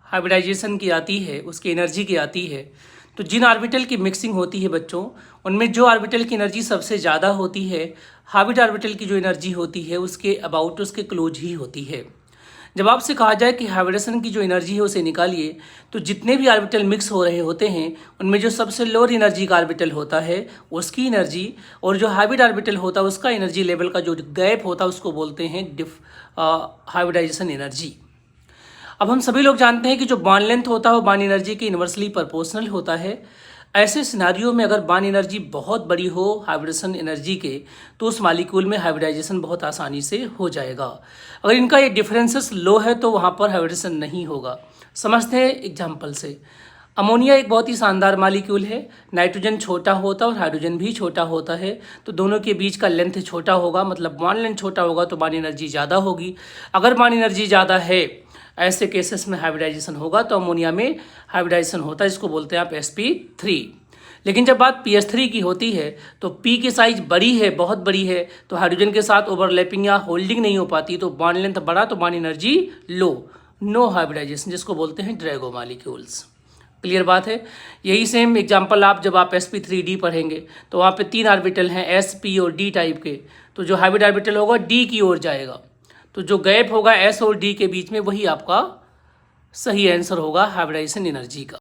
Hybridisation की आती है, उसकी एनर्जी की आती है, तो जिन ऑर्बिटल की मिक्सिंग होती है बच्चों, उनमें जो ऑर्बिटल की एनर्जी सबसे ज़्यादा होती है, हाइब्रिड ऑर्बिटल की जो एनर्जी होती है उसके अबाउट, उसके क्लोज ही होती है। जब आपसे कहा जाए कि हाइब्रिडेशन की जो एनर्जी है उसे निकालिए, तो जितने भी ऑर्बिटल मिक्स हो रहे होते हैं उनमें जो सबसे लोअर एनर्जी का ऑर्बिटल होता है उसकी एनर्जी, और जो हाइब्रिड ऑर्बिटल होता है उसका एनर्जी लेवल का जो गैप होता है उसको बोलते हैं हाइब्रिडाइजेशन एनर्जी। अब हम सभी लोग जानते हैं कि जो बॉन्ड लेंथ होता है वो बॉन्ड एनर्जी के इन्वर्सली प्रोपोर्शनल होता है। ऐसे सिनारियो में अगर बॉन्ड एनर्जी बहुत बड़ी हो हाइब्रिडेशन एनर्जी के, तो उस मॉलिक्यूल में हाइब्रिडाइजेशन बहुत आसानी से हो जाएगा। अगर इनका ये डिफरेंसेस लो है तो वहाँ पर हाइब्रिडेशन नहीं होगा। समझते हैं एग्जाम्पल से। अमोनिया एक बहुत ही शानदार मॉलिक्यूल है। नाइट्रोजन छोटा होता है और हाइड्रोजन भी छोटा होता है, तो दोनों के बीच का लेंथ छोटा होगा, मतलब बॉन्ड लेंथ छोटा होगा तो बॉन्ड एनर्जी ज़्यादा होगी। अगर बॉन्ड एनर्जी ज़्यादा है, ऐसे केसेस में हाइब्रिडाइजेशन होगा, तो अमोनिया में हाइब्रिडाइजेशन होता है, इसको बोलते हैं आप sp3। लेकिन जब बात pH3 की होती है तो P की साइज बड़ी है, बहुत बड़ी है, तो हाइड्रोजन के साथ ओवरलैपिंग या होल्डिंग नहीं हो पाती, तो बॉन्ड लेंथ बड़ा तो bond energy low, no hybridisation, जिसको बोलते हैं ड्रैगो मॉलिक्यूल्स। क्लियर बात है। यही सेम एग्जांपल आप जब आप sp3d पढ़ेंगे तो वहाँ पे 3 ऑर्बिटल हैं s, p और d टाइप के, तो जो हाइब्रिड ऑर्बिटल होगा d की ओर जाएगा, तो जो गैप होगा s और d के बीच में वही आपका सही आंसर होगा हाइब्रिडाइजेशन एनर्जी का।